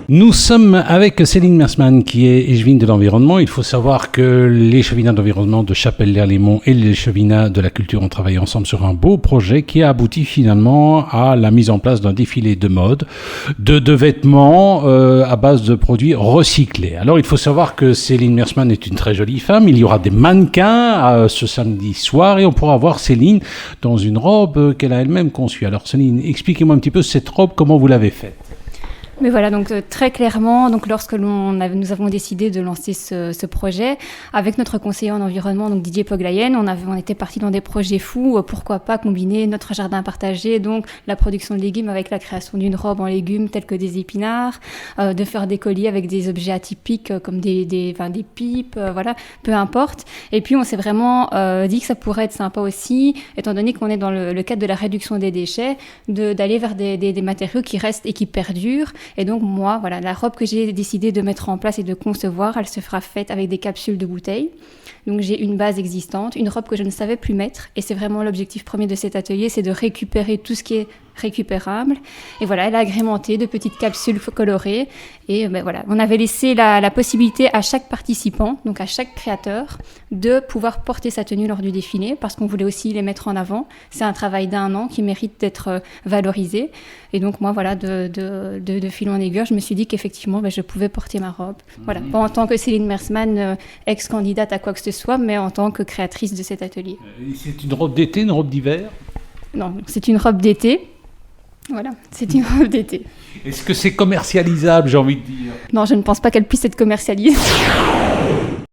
Nous sommes avec Céline Mersman qui est échevine de l'environnement. Il faut savoir que l'échevinat d'environnement de Chapelle-l'Erlémont et l'échevinat de la culture ont travaillé ensemble sur un beau projet qui a abouti finalement à la mise en place d'un défilé de mode, de vêtements à base de produits recyclés. Alors il faut savoir que Céline Mersman est une très jolie femme. Il y aura des mannequins ce samedi soir et on pourra voir Céline dans une robe qu'elle a elle-même conçue. Alors Céline, expliquez-moi un petit peu cette robe, comment vous l'avez faite. Mais voilà, donc très clairement, donc lorsque nous avons décidé de lancer ce projet, avec notre conseiller en environnement, donc Didier Poglayen, on était partis dans des projets fous. Pourquoi pas combiner notre jardin partagé, donc la production de légumes avec la création d'une robe en légumes telle que des épinards, de faire des colliers avec des objets atypiques comme des pipes, voilà, peu importe. Et puis on s'est vraiment dit que ça pourrait être sympa aussi, étant donné qu'on est dans le cadre de la réduction des déchets, d'aller vers des matériaux qui restent et qui perdurent. Et donc moi, voilà, la robe que j'ai décidé de mettre en place et de concevoir, elle se fera faite avec des capsules de bouteilles. Donc j'ai une base existante, une robe que je ne savais plus mettre. Et c'est vraiment l'objectif premier de cet atelier, c'est de récupérer tout ce qui est récupérable. Et voilà, elle est agrémentée de petites capsules colorées. Et voilà, on avait laissé la possibilité à chaque participant, donc à chaque créateur, de pouvoir porter sa tenue lors du défilé, parce qu'on voulait aussi les mettre en avant. C'est un travail d'1 an qui mérite d'être valorisé. Et donc moi, voilà, de fil en aiguille, je me suis dit qu'effectivement, je pouvais porter ma robe. Voilà, pas en tant que Céline Mersman, ex-candidate à quoi que ce soit, mais en tant que créatrice de cet atelier. C'est une robe d'été, une robe d'hiver ? Non, c'est une robe d'été. Voilà, c'est une robe d'été. Est-ce que c'est commercialisable, j'ai envie de dire ? Non, je ne pense pas qu'elle puisse être commercialisée.